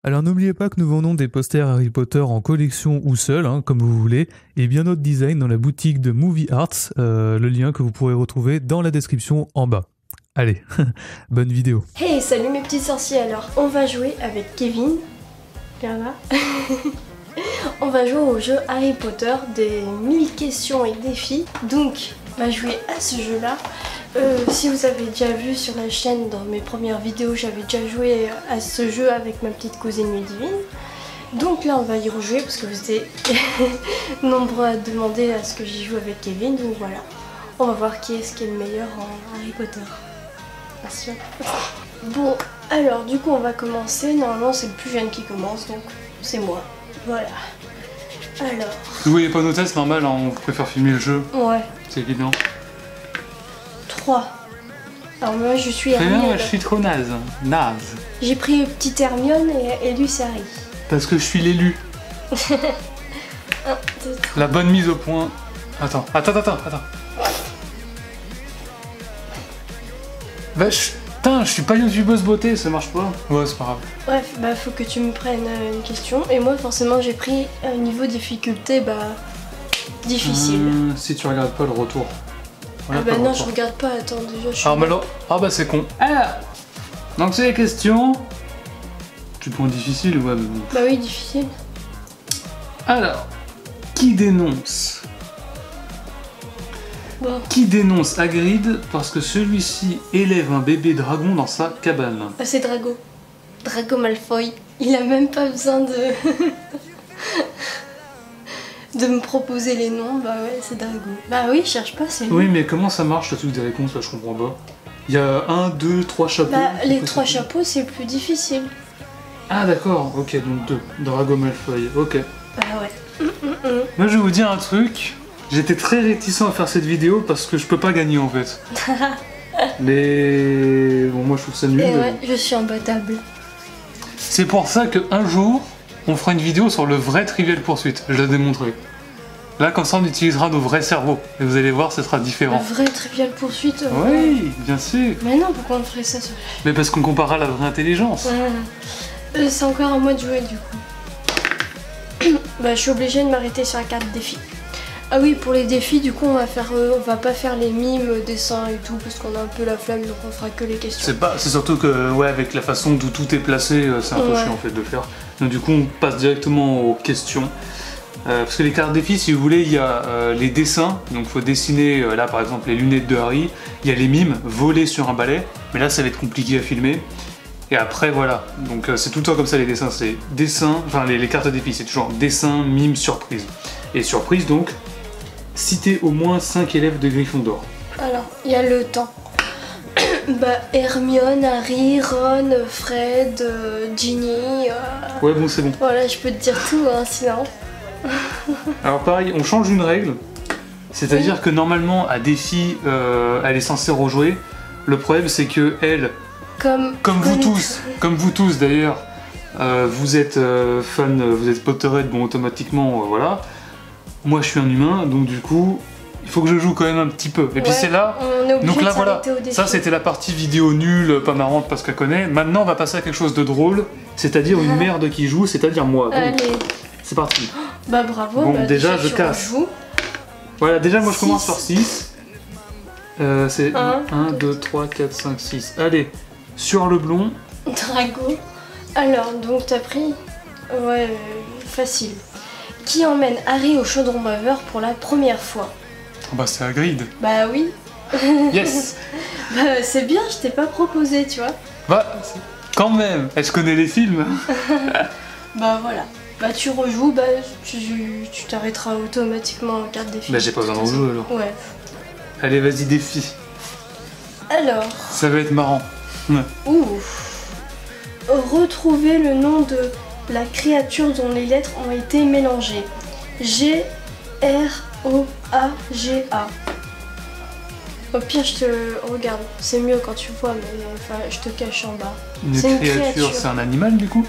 Alors n'oubliez pas que nous vendons des posters Harry Potter en collection ou seul, comme vous voulez, et bien d'autres designs dans la boutique de Movie Arts, le lien que vous pourrez retrouver dans la description en bas. Allez, bonne vidéo. Hey, salut mes petits sorciers, alors on va jouer avec Kevin, viens là. On va jouer au jeu Harry Potter des 1000 questions et défis, donc on va jouer à ce jeu là. Si vous avez déjà vu sur la chaîne, dans mes premières vidéos, j'avais déjà joué à ce jeu avec ma petite cousine Ludivine. Donc là on va y rejouer parce que vous êtes nombreux à demander à ce que j'y joue avec Kevin, donc voilà. On va voir qui est le meilleur en Harry Potter. Attention. Bon, alors du coup on va commencer. Normalement c'est le plus jeune qui commence, donc c'est moi. Voilà. Alors... Vous voyez pas nos tests, normal, on préfère filmer le jeu. Ouais. C'est évident. 3. Alors moi je suis Très bien, Hermione. je suis trop naze. Naze. J'ai pris petite Hermione et lui c'est Harry. Parce que je suis l'élu. 1, 2, 3. La bonne mise au point. Attends. Bah, putain, je suis pas youtubeuse beauté, ça marche pas. Ouais, c'est pas grave. Bref, bah faut que tu me prennes une question. Et moi forcément j'ai pris un niveau difficulté difficile. Si tu regardes pas le retour. Ah bah non, je regarde pas, attends déjà je suis... Ah bah là, c'est con. Ah, donc c'est les questions. Tu prends difficile, ouais, mais bon. Bah oui, difficile. Alors, qui dénonce Bon. Qui dénonce Hagrid parce que celui-ci élève un bébé dragon dans sa cabane? Ah, c'est Drago. Drago Malfoy. Il a même pas besoin de... de me proposer les noms. Bah ouais, c'est Drago. Bah oui, cherche pas, c'est lui. Oui, mais comment ça marche le truc des réponses là, je comprends pas. Il y a 1, 2, 3 chapeaux. Bah les 3 chapeaux c'est plus difficile. Ah d'accord, ok, donc 2. Drago Malfoy, ok. Bah ouais. Moi je vais vous dire un truc. J'étais très réticent à faire cette vidéo parce que je peux pas gagner en fait. Mais bon, moi je trouve ça nul. Et ouais, je suis imbattable. C'est pour ça qu'un jour, on fera une vidéo sur le vrai Trivial Pursuit. Je l'ai démontré. Là, comme ça, on utilisera nos vrais cerveaux. Et vous allez voir, ce sera différent. Le vrai Trivial Pursuit. Oui, bien sûr. Mais non, pourquoi on ferait ça sur... Mais parce qu'on comparera la vraie intelligence. C'est encore à moi de jouer du coup. Bah je suis obligée de m'arrêter sur la carte défi. Ah oui, pour les défis, du coup, on va pas faire les mimes, dessins et tout, parce qu'on a un peu la flemme, donc on fera que les questions. C'est surtout que, ouais, avec la façon d'où tout est placé, c'est un peu chiant en fait de le faire. Donc du coup, on passe directement aux questions. Parce que les cartes défis, si vous voulez, il y a les dessins, donc il faut dessiner, là par exemple, les lunettes de Harry. Il y a les mimes, voler sur un balai, mais là ça va être compliqué à filmer. Et après, voilà, donc c'est tout le temps comme ça les dessins, c'est dessin, enfin les cartes défis, c'est toujours dessin, mime, surprise. Et surprise donc, citer au moins 5 élèves de Gryffondor. Alors, il y a le temps. Bah, Hermione, Harry, Ron, Fred, Ginny... Ouais, bon, c'est bon. Voilà, je peux te dire tout, sinon... Alors pareil, on change une règle, c'est-à-dire que normalement, à défi, elle est censée rejouer. Le problème, c'est que elle, comme vous tous d'ailleurs, vous êtes fan, vous êtes Potterhead, bon, automatiquement, voilà. Moi, je suis un humain, donc du coup, il faut que je joue quand même un petit peu. Et puis c'est là, donc là voilà, ça c'était la partie vidéo nulle, pas marrante parce qu'elle connaît. Maintenant, on va passer à quelque chose de drôle, c'est-à-dire une merde qui joue, c'est-à-dire moi. Allez. C'est parti. Bah bravo. Bon, bah, déjà je casse. Voilà, déjà moi je commence par 6. C'est 1, 2, 3, 4, 5, 6. Allez, sur le blond. Drago. Alors, donc t'as pris... Ouais, facile. Qui emmène Harry au chaudron baveur pour la première fois? Bah c'est Hagrid. Bah oui. Yes. Bah c'est bien, je t'ai pas proposé, tu vois. Bah, quand même. Est-ce que je connais les films? Bah voilà. Bah tu rejoues, bah tu t'arrêteras automatiquement en carte défi. Bah j'ai pas besoin de rejouer alors. Ouais. Allez, vas-y, défi. Alors. Ça va être marrant. Ouais. Ouf. Retrouver le nom de la créature dont les lettres ont été mélangées. G-R-O-A-G-A. Au pire, je te regarde. C'est mieux quand tu vois, mais enfin, je te cache en bas. Une créature, c'est un animal du coup?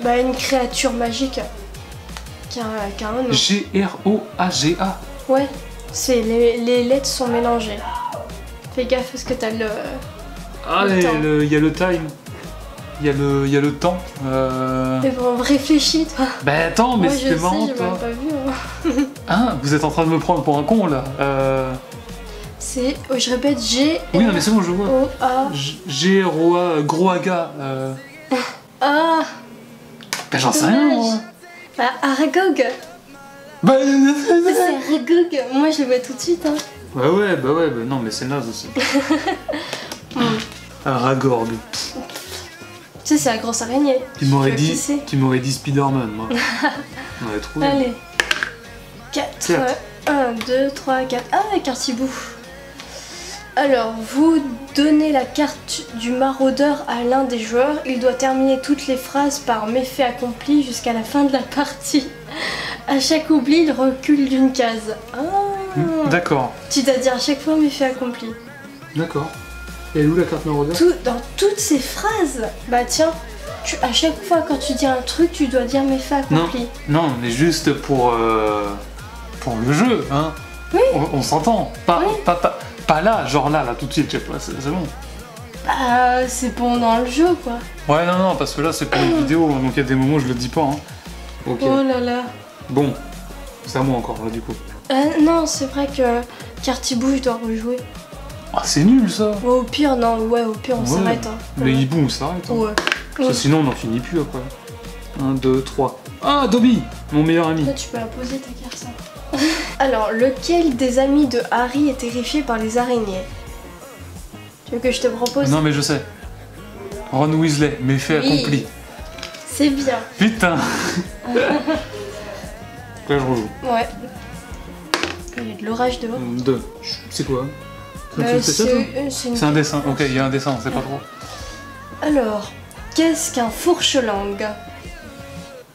Bah, une créature magique. Qui a un nom. G-R-O-A-G-A. Ouais, c'est les lettres sont mélangées. Fais gaffe parce que t'as le. Ah, il y a le time. il y a le temps. Mais bon, réfléchis, toi. Bah attends, mais moi, c'était marrant, j'ai toi. même pas vu. Hein, vous êtes en train de me prendre pour un con, là. C'est, je répète, G. Oui, non, mais c'est bon, je vois. O A. G Roa Groaga. Ah. Bah j'en sais rien, moi. Bah Aragog. Bah C'est Aragog. Moi, je le vois tout de suite. Hein. bah non, mais c'est naze aussi. Aragorg. Tu sais, c'est la grosse araignée. Tu m'aurais dit Spider-Man, moi. On aurait trouvé. Allez. 4. 1, 2, 3, 4. Ah, Cartibou. Alors, vous donnez la carte du maraudeur à l'un des joueurs. Il doit terminer toutes les phrases par méfait accompli jusqu'à la fin de la partie. À chaque oubli, il recule d'une case. Ah. D'accord. Tu dois dire à chaque fois méfait accompli. D'accord. Et où la carte maraudeur? Dans toutes ces phrases. Bah tiens, à chaque fois quand tu dis un truc, tu dois dire méfait accompli. Non, mais juste pour le jeu, hein. Oui. On s'entend. Pas là, genre là, tout de suite, c'est bon. Bah, c'est pendant le jeu, quoi. Ouais, non, parce que là, c'est pour une vidéo, donc il y a des moments où je le dis pas, hein. Ok. Oh là là. Bon, c'est à moi encore, là, du coup. Non, c'est vrai que Cartibou, je dois rejouer. Ah, c'est nul, ça. Ouais, au pire, on s'arrête. Hein. Le hibou, on s'arrête. Hein. Ouais. Parce que sinon, on n'en finit plus, après. 1, 2, 3. Ah, Dobby, mon meilleur ami. Là, tu peux la poser, ta carte, ça. Alors, lequel des amis de Harry est terrifié par les araignées? Tu veux que je te propose? Non, mais je sais. Ron Weasley, méfait accompli. C'est bien. Putain. Là, je rejoue. Ouais. Il y a de l'orage dehors. 2. C'est quoi? C'est un dessin. Ok, il y a un dessin, c'est pas trop. Alors, qu'est-ce qu'un fourche-langue?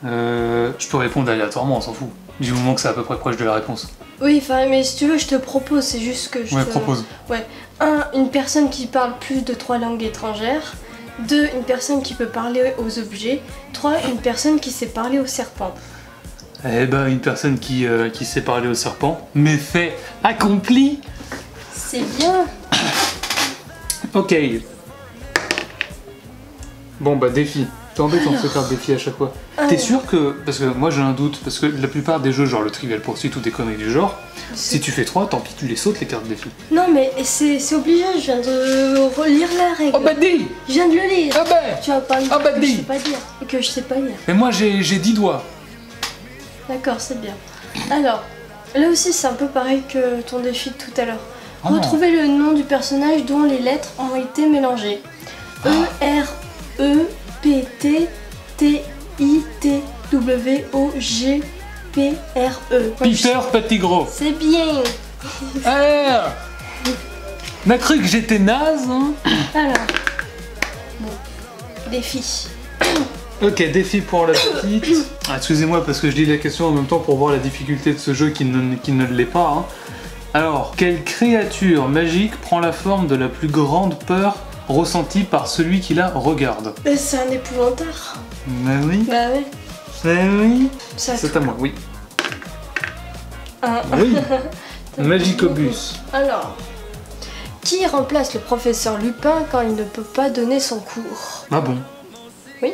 Je peux répondre aléatoirement, on s'en fout. Du moment que c'est à peu près proche de la réponse. Oui, enfin, mais si tu veux, je te propose, c'est juste que je propose. Ouais. 1. Une personne qui parle plus de 3 langues étrangères. 2. Une personne qui peut parler aux objets. 3. Une personne qui sait parler aux serpents. Eh ben, une personne qui sait parler aux serpents. Méfait accompli. C'est bien. Ok. Bon, bah, défi. T'es embêtant de se faire défi à chaque fois. T'es sûr que... Parce que moi j'ai un doute, parce que la plupart des jeux, genre le Trivial Pursuit ou des conneries du genre, si tu fais 3, tant pis, tu les sautes les cartes défi. Non mais c'est obligé, je viens de relire la règle. Oh bah dis. Je viens de le lire. Ah bah. Tu vas pas me dire que je sais pas lire. Que je sais pas lire. Mais moi j'ai 10 doigts. D'accord, c'est bien. Alors, là aussi c'est un peu pareil que ton défi de tout à l'heure. Oh. Retrouvez le nom du personnage dont les lettres ont été mélangées. E-R-E-P-T-T-I-T-W-O-G-P-R-E. Peter Pettigrew. C'est bien. Ah. M'a cru que j'étais naze, hein. Alors, bon, défi. Ok, défi pour la petite. Ah, excusez-moi parce que je lis la question en même temps pour voir la difficulté de ce jeu qui ne l'est pas. Hein. Alors, quelle créature magique prend la forme de la plus grande peur ressentie par celui qui la regarde? C'est un épouvantard. Bah oui. Bah ouais. Bah oui. C'est à moi, oui. Ah. Oui. Magicobus. Alors, qui remplace le professeur Lupin quand il ne peut pas donner son cours? Ah bon? Oui.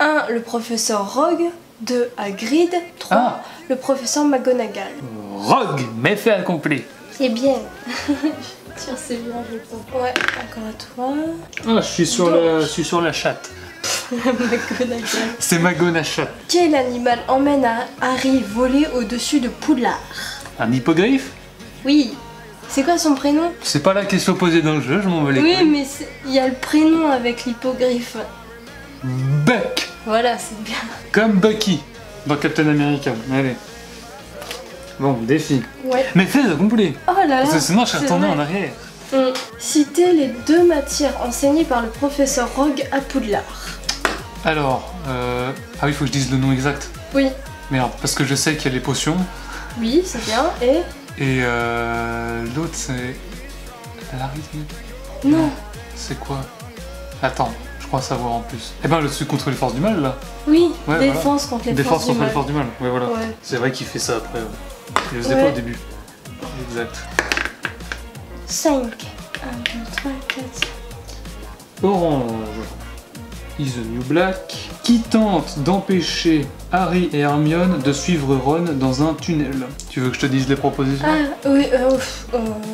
1. Le professeur Rogue. 2. Hagrid. 3. Le professeur McGonagall. Rogue, méfait accompli. C'est bien. Tiens, c'est bien, je pense. Ouais, encore à toi. Ah, je suis sur la chatte. McGonagall. C'est McGonagall. Quel animal emmène Harry voler au-dessus de Poudlard? Un hippogriffe? Oui. C'est quoi son prénom? C'est pas la question posée dans le jeu, je m'en vais les couilles. Oui, mais il y a le prénom avec l'hippogriffe. Buck. Voilà, c'est bien. Comme Bucky dans Captain America. Allez. Bon, défi. Ouais. Mais fais accompli. Oh là là. Parce que sinon, je suis retourné vrai. en arrière. Citez les 2 matières enseignées par le professeur Rogue à Poudlard. Alors, ah oui, il faut que je dise le nom exact. Oui. Merde, parce que je sais qu'il y a les potions. Oui, c'est bien. Et l'autre, c'est... L'arythmie. Non. C'est quoi? Attends, je crois savoir en plus. Eh ben, le truc contre les forces du mal, là. Oui, Ouais, défense contre les Défense forces contre du mal. les forces du mal, ouais, voilà. Ouais. C'est vrai qu'il fait ça après. Ouais. Il le faisait pas au début. Exact. 5. 1, 2, 3, 4. Orange. is the New Black, qui tente d'empêcher Harry et Hermione de suivre Ron dans un tunnel. Tu veux que je te dise les propositions? Ah, oui,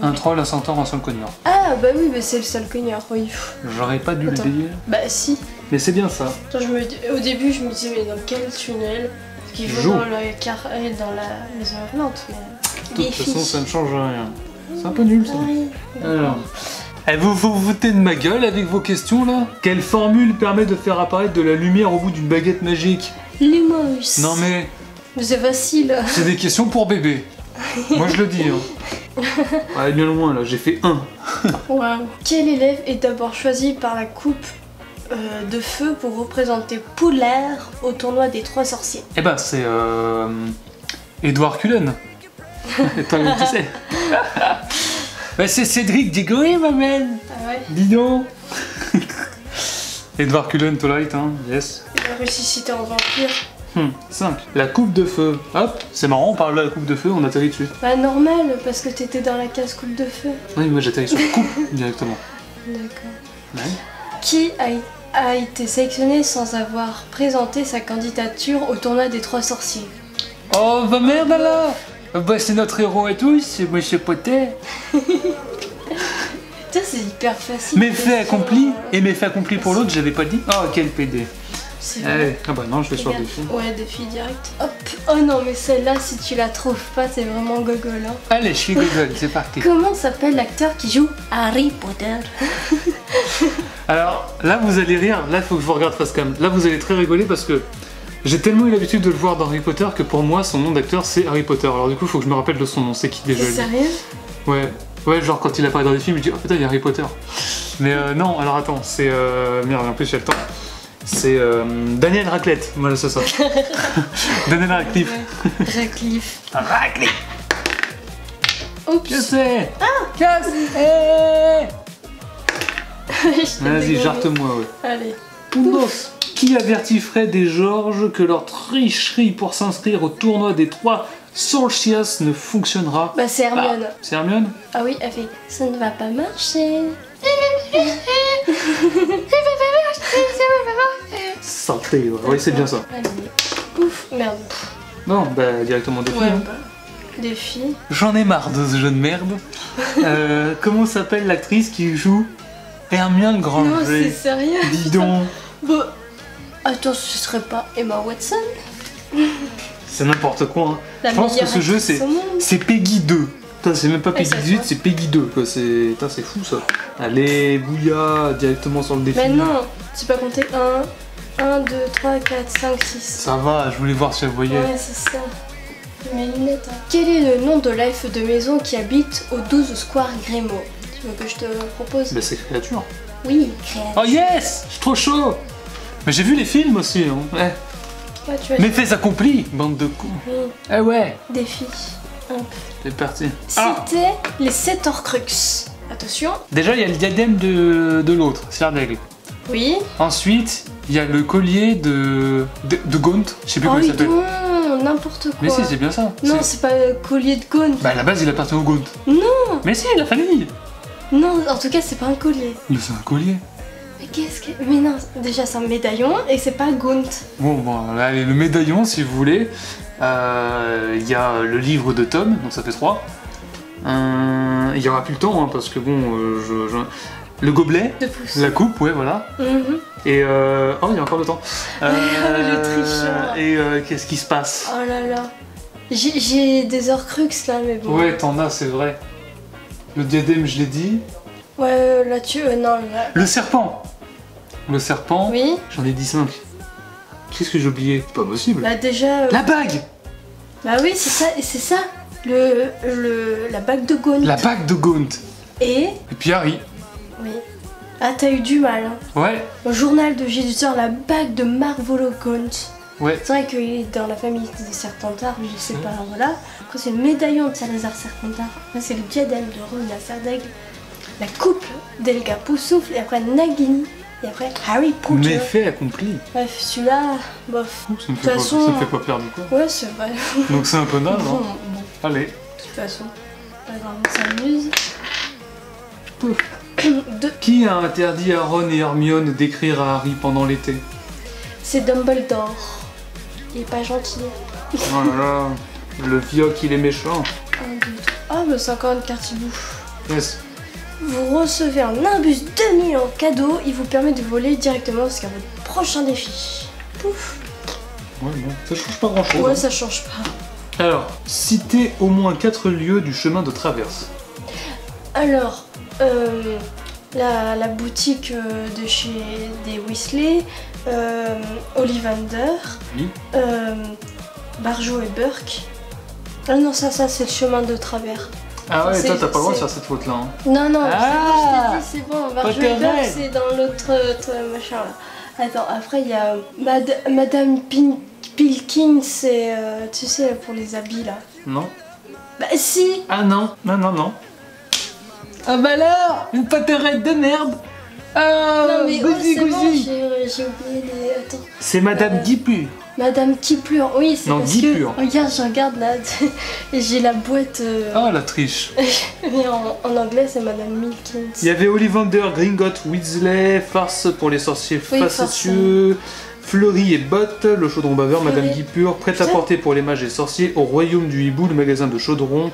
Un troll, un centaure, un solcogneur. Ah, bah oui, c'est le solcogneur, oui. J'aurais pas dû le dire. Bah si. Mais c'est bien ça. Attends, au début, je me disais, mais dans quel tunnel? Parce qu'ils vont dans la maison hurlante, mais... De toute façon, ça ne change rien. C'est un peu nul, ça. Alors... Vous vous foutez de ma gueule avec vos questions, là? Quelle formule permet de faire apparaître de la lumière au bout d'une baguette magique? Lumos. Non mais... C'est facile. C'est des questions pour bébé. Moi, je le dis, hein. Ouais, bien loin, là. J'ai fait 1. Waouh. Quel élève est d'abord choisi par la coupe de feu pour représenter Poudlard au tournoi des 3 sorciers? Eh ben, c'est Edward Cullen. Toi, tu sais. Bah, c'est Cédric Diggory, ma man. Ah ouais? Dis donc. Edward Cullen, Twilight, hein, yes. Il a ressuscité en vampire. 5. La coupe de feu. Hop, c'est marrant, on parle de la coupe de feu, on atterrit dessus. Bah normal, parce que t'étais dans la case coupe de feu. Oui, moi j'atterris sur la coupe directement. D'accord. Ouais. Qui a été sélectionné sans avoir présenté sa candidature au tournoi des 3 sorciers? Oh, bah merde alors. Bah c'est notre héros et tout, c'est Monsieur Potter. Putain, c'est hyper facile. Méfait accompli, et méfait accompli pour l'autre, j'avais pas dit. Oh, quel PD. C'est vrai. Ah bah non, je vais sur défi. Ouais, défi direct. Hop. Oh non, mais celle-là, si tu la trouves pas, c'est vraiment gogol. Hein. Allez, je suis Google, c'est parti. Comment s'appelle l'acteur qui joue Harry Potter? Alors, là vous allez rire, là il faut que je vous regarde face cam. Là vous allez très rigoler parce que j'ai tellement eu l'habitude de le voir dans Harry Potter que pour moi son nom d'acteur c'est Harry Potter. Alors du coup il faut que je me rappelle de son nom, c'est qui déjà? C'est sérieux? Ouais, genre quand il apparaît dans des films, je dis oh putain il y a Harry Potter. Mais non, alors attends, c'est... Merde, en plus j'ai le temps. C'est Daniel Radcliffe, voilà c'est ça. Daniel Radcliffe. Ouais. Radcliffe. Radcliffe. Oups. Je sais. Casse. Vas-y, jarte-moi, ouais. Allez. Poudos. Qui avertit Fred et George que leur tricherie pour s'inscrire au tournoi des 3 Sorciers ne fonctionnera? Bah c'est Hermione. C'est Hermione? Ah oui, elle fait ça ne va pas marcher. Santé, ouais, ouais c'est bien ça. Allez. Ouf, merde. Non, bah directement défi. Ouais, hein. bah. Défi. J'en ai marre de ce jeu de merde. Comment s'appelle l'actrice qui joue Hermione Granger? Non, c'est sérieux. Dis donc. Bon. Attends, ce serait pas Emma Watson? C'est n'importe quoi. Hein. La Je pense que ce jeu meilleure c'est Peggy 2. Putain, c'est même pas Peggy ça 18, va. c'est Peggy 2. Quoi. Putain, c'est fou ça. Allez, bouilla, directement sur le défi. Mais non, tu peux compter 1, 2, 3, 4, 5, 6. Ça va, je voulais voir si elle voyait. Ouais, c'est ça. Mes lunettes. Hein. Quel est le nom de l'elfe de maison qui habite au 12 Square Grimaud? Tu veux que je te propose? Bah, c'est créature. Oui, créature. Oh yes! Je suis trop chaud! Mais j'ai vu les films aussi. Hein. Ouais. Ouais, tu vois. Méfaits accomplis, bande de cons. Eh ouais! Défi. Hop. C'est parti. Citer les 7 Horcruxes. Attention. Déjà, il y a le diadème de l'autre, Serre d'Aigle. Oui. Ensuite, il y a le collier de Gaunt. Je sais plus comment il s'appelle. Non, n'importe quoi. Mais si, c'est bien ça. Non, c'est pas le collier de Gaunt. Bah, à la base, il appartient au Gaunt. Non. Mais si, la famille. Non, en tout cas, c'est pas un collier. Mais c'est un collier. Mais qu'est-ce que... Mais non, déjà, c'est un médaillon et c'est pas Gaunt. Bon, allez, le médaillon, si vous voulez. Il y a le livre de Tom, donc ça fait 3. Il y aura plus le temps, hein, parce que bon, le gobelet, De pouce. la coupe, ouais, voilà. Mhm. Et oh, il y a encore le temps. Le tricheur. Et qu'est-ce qui se passe? Oh là là. J'ai des Horcruxes là, mais bon. Ouais, t'en as, c'est vrai. Le diadème, je l'ai dit. Ouais, là tu... non, là... Le serpent. Le serpent, Oui. j'en ai dit 5. Qu'est-ce que j'ai oublié? C'est pas possible. Bah déjà... La bague. Bah oui, c'est ça. La bague de Gaunt. La bague de Gaunt. Et... puis Harry. Oui. Ah, t'as eu du mal. Hein. Ouais, Au journal de Jésus, la bague de Marvolo Gaunt. ouais. C'est vrai qu'il est dans la famille des Serpentards, mais je sais pas, voilà. Après, c'est le médaillon de Salazar Serpentard. Là, c'est le diadème de Ron la Serre d'Aigle. La coupe d'Elga Poussoufle. Et après, Nagini. Et après, Harry Potter. Méfait accompli. Bref, celui-là, bof. Ça me toute façon- ça me fait pas perdre quoi. Ouais, c'est vrai. Donc c'est un peu naze, Bon, hein. bon, de Allez. toute façon. Pas grave, on s'amuse. Qui a interdit à Ron et Hermione d'écrire à Harry pendant l'été? C'est Dumbledore. Il est pas gentil. Oh là là, le vioc il est méchant. Ah bah c'est encore une carte hibou. Yes. Vous recevez un imbus 2000 en cadeau, il vous permet de voler directement jusqu'à votre prochain défi. Pouf. Ouais, bon, ça change pas grand chose. Ouais, hein. ça change pas. Alors, citez au moins 4 lieux du chemin de traverse. Alors, la boutique de chez des Weasley, Ollivander, Oui. Barjo et Burke. Ah non, ça c'est le chemin de travers. Ah ouais, C'est- toi t'as pas le droit de c'est- faire cette faute là. Hein. Non, non, Ah, je t'ai dit, c'est bon, Barjo et Potterhead. Burke, c'est dans l'autre machin là. Attends, après il y a Madame Pilkins, c'est, tu sais, pour les habits là. Non. Bah si. Ah non, non, non, non. Ah bah alors, une Potterhead de merde. Ah, Non mais ouais, gousi, c'est bon, gousi. j'ai oublié les... Attends. C'est Madame Guipure. Madame Kiplure, oui, c'est Non, parce Guipure. que... Regarde, je regarde là, et j'ai la boîte... Ah la triche. mais en anglais, c'est Madame Milkins. Il y avait Ollivander, Gringotts, Weasley, Farce pour les sorciers Oui, facétieux, Fleury et Bott, le chaudron baveur, Madame Fleury. Guipure, prêt-à-porter pour les mages et sorciers, au royaume du hibou, le magasin de chaudron,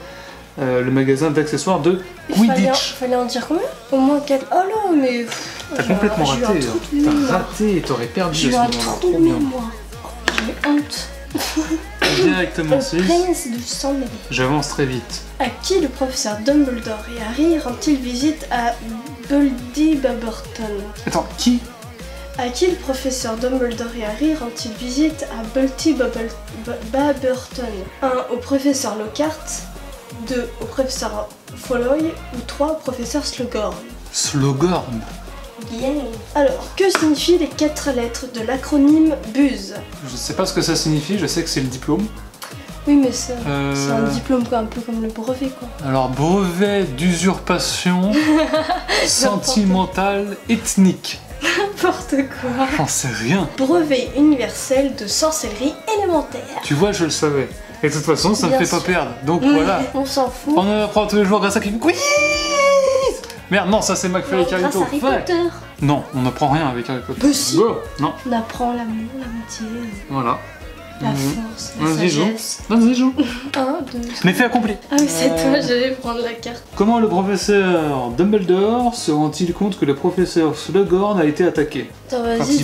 le magasin d'accessoires de Quidditch. Fallait en dire combien? Au moins 4... Oh là, mais... T'as complètement j'ai eu un raté. trou de T'as mémoire. raté, t'aurais perdu J'ai eu à un ce moment-là. trou de Trop bien. mémoire. J'ai honte. Directement Le 6. prince du sang mêlé. J'avance très vite. À qui le professeur Dumbledore et Harry rendent-ils visite à Buldy Babberton? Attends, qui? À qui le professeur Dumbledore et Harry rendent-ils visite à Bulty Babberton? 1. Au professeur Lockhart. 2. Au professeur Folloy. Ou 3. Au professeur Slughorn. Slughorn. Bien. Alors, que signifient les 4 lettres de l'acronyme BUZZ? Je sais pas ce que ça signifie, je sais que c'est le diplôme. Oui, mais c'est Euh, un diplôme quoi, un peu comme le brevet quoi. Alors, brevet d'usurpation sentimentale ethnique. N'importe quoi. J'en sais rien. Brevet universel de sorcellerie élémentaire. Tu vois, je le savais. Et de toute façon, ça me Bien fait pas sûr. perdre. Donc voilà. On s'en fout. On en apprend tous les jours grâce à qui? Quiz. Merde, non, ça c'est McFly et Grâce Carlito. à Harry Fuck. Potter. Non, on n'apprend rien avec Harry Potter. Bah si. Go. Non, On apprend l'amour, l'amitié, voilà. la Mhm. force, la Vas-y, joue. sagesse. Vas-y, joue. 1, 2, Mais fais accompli. Ah oui, c'est toi, j'allais prendre la carte. Comment le professeur Dumbledore se rend-il compte que le professeur Slughorn a été attaqué? Attends, Quand vas-y.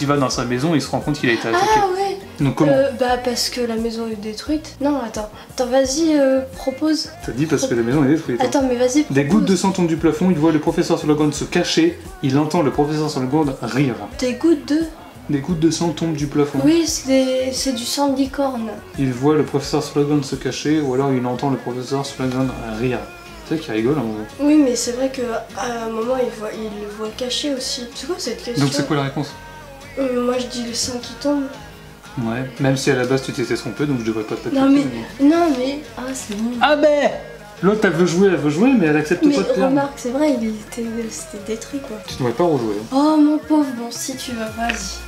il va dans sa maison, il se rend compte qu'il a été attaqué. Ah ouais. Donc comment? Bah parce que la maison est détruite. Non, attends. Attends, vas-y, propose. T'as dit parce que la maison est détruite. hein. Attends, mais vas-y, propose. Des gouttes de sang tombent du plafond, il voit le professeur Slughorn se cacher, il entend le professeur Slughorn rire. Des gouttes de... Des gouttes de sang tombent du plafond. Oui, c'est du sang de licorne. Il voit le professeur Slughorn se cacher, ou alors il entend le professeur Slughorn rire. Tu sais qu'il rigole à un moment. Oui, mais c'est vrai que à un moment, il le voit caché aussi. C'est quoi cette question? Donc c'est quoi la réponse? Moi, je dis le sang qui tombe. Ouais, même si à la base tu t'étais trompé, donc je devrais pas te Non, taper. Non, mais... Ah, c'est bon. Ah ben L'autre elle veut jouer, mais elle accepte Mais pas de perdre. remarque, c'est vrai, c'était détruit, quoi. Tu devrais pas rejouer. hein. Oh, mon pauvre, bon, si tu veux, vas-y.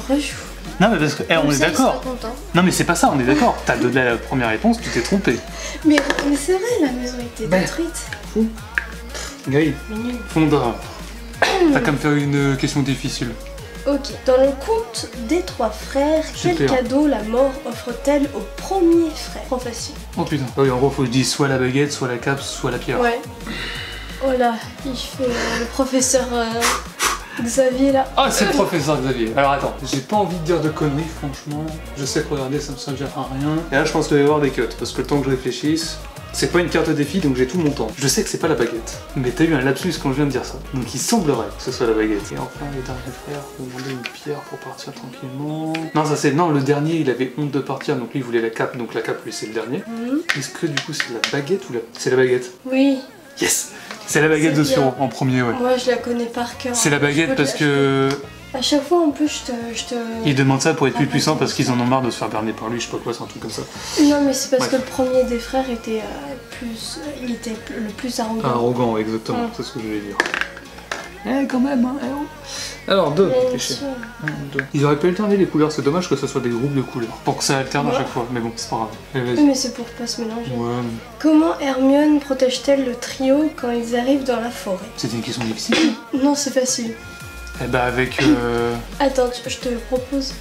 Rejoue. Non mais parce que, on Comme est ça, il d'accord. sera content. Non mais c'est pas ça, on est d'accord. T'as donné la première réponse, tu t'es trompé. Mais c'est vrai, la maison était Ben. détruite. Gaï, Mais nul. Fondra. T'as qu'à me faire une question difficile. Ok. Dans le conte des 3 frères, quel Super. cadeau la mort offre-t-elle au premier frère? Trop facile. Oh putain. Ah oui, en gros faut que je dise soit la baguette, soit la cape, soit la pierre. Ouais. Voilà, il fait le professeur Xavier là. Ah c'est le professeur Xavier. Alors attends, j'ai pas envie de dire de conneries franchement. Je sais que regarder ça me servira à rien. Et là je pense qu'il va y avoir des cuts, parce que le temps que je réfléchisse... C'est pas une carte défi, donc j'ai tout mon temps. Je sais que c'est pas la baguette, mais t'as eu un lapsus quand je viens de dire ça. Donc il semblerait que ce soit la baguette. Et enfin, les derniers frères ont demandé une pierre pour partir tranquillement. Non, ça c'est... Non, le dernier, il avait honte de partir, donc lui il voulait la cape, donc la cape, lui, c'est le dernier. Est-ce que du coup c'est la baguette ou la... C'est la baguette. Oui. Yes. C'est la baguette C'est de bien. Suro, en premier, ouais. Moi je la connais par cœur. C'est la baguette parce que... À chaque fois en plus je te... Ils demandent ça pour être plus Ah, puissant d'accord. parce qu'ils en ont marre de se faire berner par lui, je sais pas quoi, c'est un truc comme ça. Non mais c'est parce Ouais. que le premier des frères était il était le plus arrogant. Arrogant, exactement, Mm. c'est ce que je voulais dire. quand même, hein. Alors, 2. Ils auraient pu alterner les couleurs, c'est dommage que ce soit des groupes de couleurs. Pour que ça alterne à chaque fois, mais bon, c'est pas grave. Allez, vas-y. Mais c'est pour pas se mélanger. Ouais. Comment Hermione protège-t-elle le trio quand ils arrivent dans la forêt? C'était une question difficile. Non, c'est facile. Eh bah, avec. Attends, je te propose.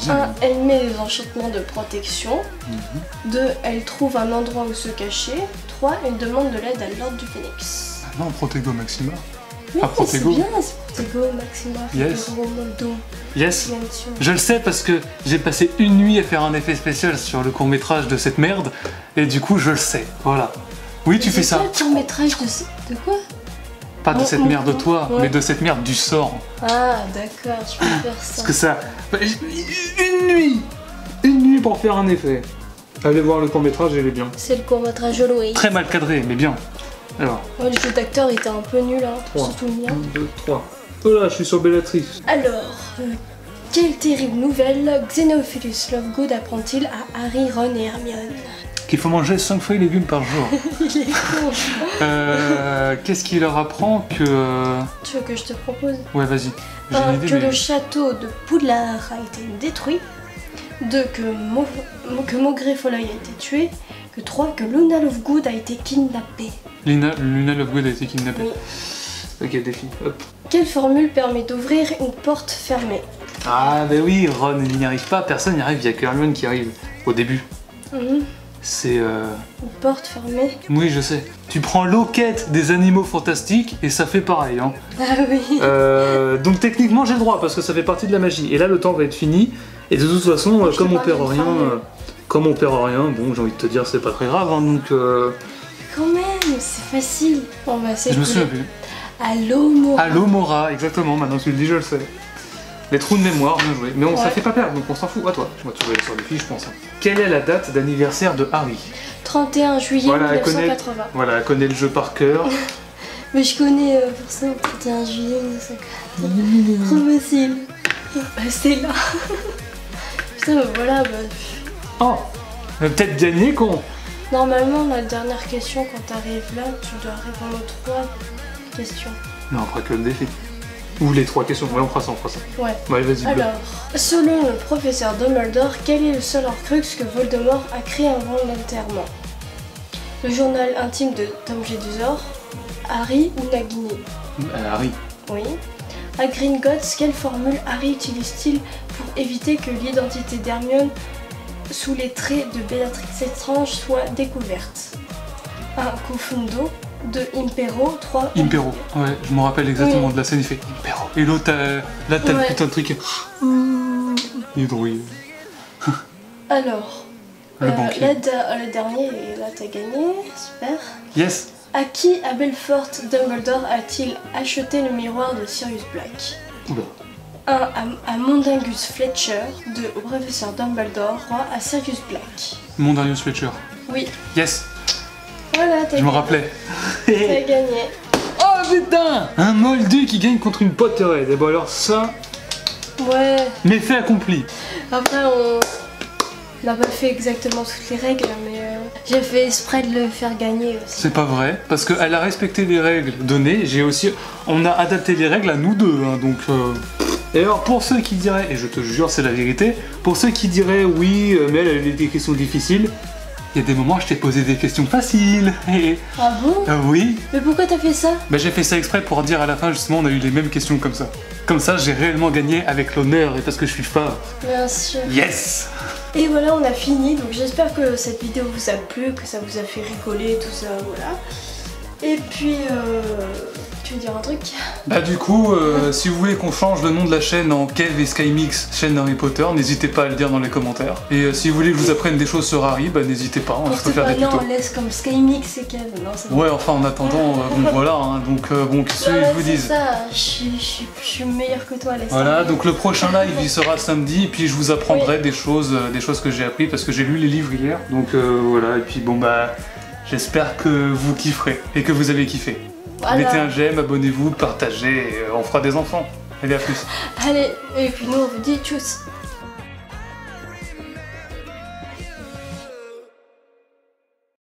1. Elle met des enchantements de protection. 2. Elle trouve un endroit où se cacher. 3. Elle demande de l'aide à l'ordre du Phénix. Ah non, Protego Maxima. Oui, Ah, Protego. c'est bien, c'est Protego Maxima. Yes. Mondo. Yes. Je le sais parce que j'ai passé une nuit à faire un effet spécial sur le court-métrage de cette merde. Et du coup, je le sais. Voilà. Oui, tu fais ça. C'est quoi le court-métrage de quoi? Pas de cette merde de toi, ouais. mais de cette merde du sort. Ah, d'accord, je peux faire ça. Parce que ça... Une nuit pour faire un effet. Allez voir le court-métrage, il est bien. C'est le court-métrage de Louis. Très mal cadré, mais bien. Alors. Ouais, le jeu d'acteur était un peu nul, hein, 3, surtout le mien. 1, 2, 3. Oh là, je suis sur Bellatrix. Alors, quelle terrible nouvelle Xenophilus Lovegood apprend-il à Harry, Ron et Hermione? Qu'il faut manger 5 fruits et légumes par jour. Il est con. Qu'est-ce qu'il leur apprend que... Tu veux que je te propose? Ouais, vas-y. J'ai 1. une idée, Que mais... le château de Poudlard a été détruit. 2. Que Maugrey Folloy a été tué. Que 3. Que Luna Lovegood a été kidnappée. Luna Lovegood a été kidnappée. Oui. Ok, défi. Hop. Quelle formule permet d'ouvrir une porte fermée? Ah bah oui, Ron il n'y arrive pas, personne n'y arrive, il n'y a que Hermione qui arrive au début. C'est Une porte fermée? Oui, je sais. Tu prends l'enquête des animaux fantastiques et ça fait pareil. Hein. Ah oui. Donc techniquement j'ai le droit parce que ça fait partie de la magie. Et là le temps va être fini. Et de toute façon, comme on perd rien, bon j'ai envie de te dire c'est pas très grave. Hein, donc Quand même, c'est facile. On va essayer. Je me souviens plus. Allomora. Allomora, exactement, maintenant tu le dis, je le sais. Les trous de mémoire, bien joué. Mais on ça fait pas perdre, donc on s'en fout. À toi, je vais trouver sur les fiches, je pense. Quelle est la date d'anniversaire de Harry? 31 juillet 1980. Voilà, elle connaît le jeu par cœur. Mais je connais forcément 31 juillet 1980. Trop facile. Bah c'est là. Putain, bah voilà. Oh, peut-être gagné, con. Normalement, la dernière question, quand t'arrives là, tu dois répondre aux 3 questions. Non, on fera que le défi. Ou les 3 questions, ouais, on fera ça. Ouais. Ouais, vas-y. Alors, selon le professeur Dumbledore, quel est le seul Horcrux que Voldemort a créé avant l'enterrement? Le journal intime de Tom Jedusor, Harry ou Nagini? Harry. Oui. À Gringotts, quelle formule Harry utilise-t-il pour éviter que l'identité d'Hermione sous les traits de Bellatrix Étrange soit découverte? 1. Confundo. 2. Impero. 3. Impero, ouais, je me rappelle exactement de la scène, il fait Impero. Et l'autre, là t'as le putain de truc. Il est drôle. Alors, le banquier. le dernier, et là t'as gagné, super. Yes. À qui, à Belfort, Dumbledore a-t-il acheté le miroir de Sirius Black? Oula. 1. À Mondingus Fletcher. 2. Au professeur Dumbledore. 3. À Sirius Black. Mondarius Fletcher. Oui. Yes. Voilà, t'as Je me rappelais. T'as gagné. Oh putain, un moldu qui gagne contre une Potterhead. Et bon alors ça... Ouais. Méfait accompli. Après, on n'a pas fait exactement toutes les règles, mais j'ai fait exprès de le faire gagner aussi. C'est pas vrai, parce qu'elle a respecté les règles données. On a adapté les règles à nous deux, hein, donc... Et alors pour ceux qui diraient, et je te jure c'est la vérité, pour ceux qui diraient oui mais elle a des questions difficiles, il y a des moments je t'ai posé des questions faciles. Ah bon? Oui. Mais pourquoi t'as fait ça? Bah j'ai fait ça exprès pour dire à la fin justement on a eu les mêmes questions comme ça. Comme ça j'ai réellement gagné avec l'honneur et parce que je suis fort. Bien sûr. Yes. Et voilà, on a fini, donc j'espère que cette vidéo vous a plu, que ça vous a fait rigoler, tout ça, voilà. Et puis, tu veux dire un truc? Bah du coup, si vous voulez qu'on change le nom de la chaîne en Kev et Skymix, chaîne Harry Potter, n'hésitez pas à le dire dans les commentaires. Et si vous voulez que je vous apprenne des choses sur Harry, bah n'hésitez pas, je peux faire des tutos. Non, on laisse comme Skymix et Kev, non c'est Ouais, enfin en attendant, bon voilà, hein, donc bon, qu'est-ce que je vous dis? C'est ça, je suis meilleure que toi, laisse. Voilà, donc le prochain live il sera samedi, et puis je vous apprendrai des choses que j'ai appris parce que j'ai lu les livres hier. Donc voilà, et puis bon bah... J'espère que vous kifferez et que vous avez kiffé. Voilà. Mettez un j'aime, abonnez-vous, partagez et on fera des enfants. Allez, à plus. Allez, et puis nous on vous dit tchuss.